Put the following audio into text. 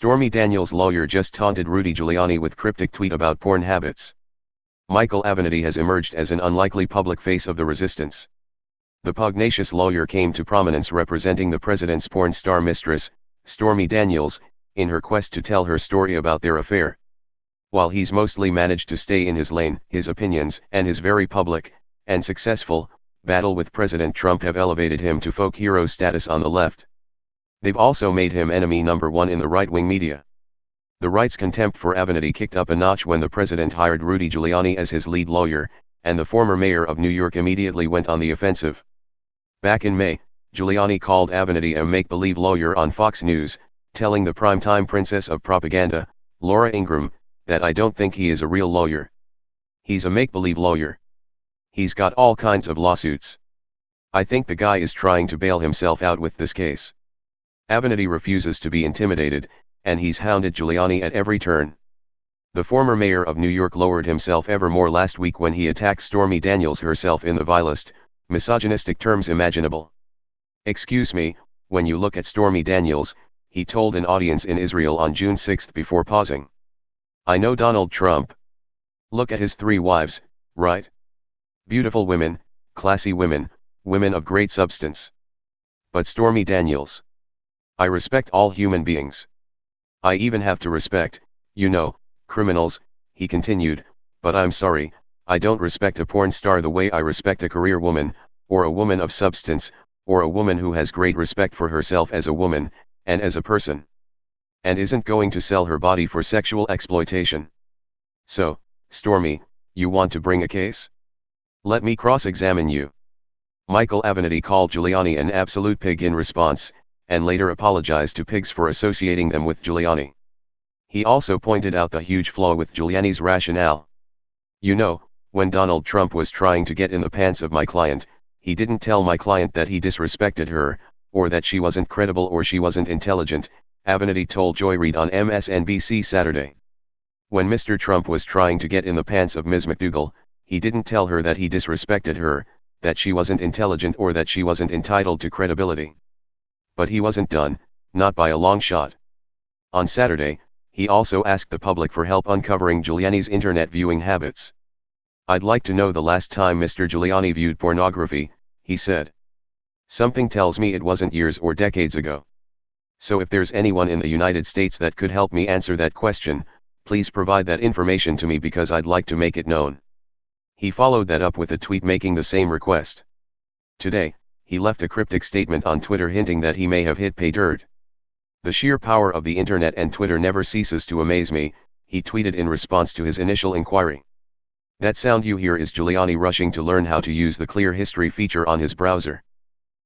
Stormy Daniels' lawyer just taunted Rudy Giuliani with cryptic tweet about porn habits. Michael Avenatti has emerged as an unlikely public face of the resistance. The pugnacious lawyer came to prominence representing the president's porn star mistress, Stormy Daniels, in her quest to tell her story about their affair. While he's mostly managed to stay in his lane, his opinions and his very public, and successful, battle with President Trump have elevated him to folk hero status on the left. They've also made him enemy number one in the right-wing media. The right's contempt for Avenatti kicked up a notch when the president hired Rudy Giuliani as his lead lawyer, and the former mayor of New York immediately went on the offensive. Back in May, Giuliani called Avenatti a make-believe lawyer on Fox News, telling the primetime princess of propaganda, Laura Ingraham, that "I don't think he is a real lawyer. He's a make-believe lawyer. He's got all kinds of lawsuits. I think the guy is trying to bail himself out with this case." Avenatti refuses to be intimidated, and he's hounded Giuliani at every turn. The former mayor of New York lowered himself ever more last week when he attacked Stormy Daniels herself in the vilest, misogynistic terms imaginable. "Excuse me, when you look at Stormy Daniels," he told an audience in Israel on June 6 before pausing. "I know Donald Trump. Look at his 3 wives, right? Beautiful women, classy women, women of great substance. But Stormy Daniels. I respect all human beings. I even have to respect, criminals," he continued, "but I'm sorry, I don't respect a porn star the way I respect a career woman, or a woman of substance, or a woman who has great respect for herself as a woman, and as a person. And isn't going to sell her body for sexual exploitation. So, Stormy, you want to bring a case? Let me cross-examine you." Michael Avenatti called Giuliani an absolute pig in response, and later apologized to pigs for associating them with Giuliani. He also pointed out the huge flaw with Giuliani's rationale. When Donald Trump was trying to get in the pants of my client, he didn't tell my client that he disrespected her, or that she wasn't credible or she wasn't intelligent," Avenatti told Joy Reid on MSNBC Saturday. "When Mr. Trump was trying to get in the pants of Ms. McDougal, he didn't tell her that he disrespected her, that she wasn't intelligent or that she wasn't entitled to credibility. But he wasn't done, not by a long shot." On Saturday, he also asked the public for help uncovering Giuliani's internet viewing habits. "I'd like to know the last time Mr. Giuliani viewed pornography," he said. "Something tells me it wasn't years or decades ago. So if there's anyone in the United States that could help me answer that question, please provide that information to me because I'd like to make it known." He followed that up with a tweet making the same request. Today, he left a cryptic statement on Twitter hinting that he may have hit pay dirt. "The sheer power of the internet and Twitter never ceases to amaze me," he tweeted in response to his initial inquiry. "That sound you hear is Giuliani rushing to learn how to use the clear history feature on his browser.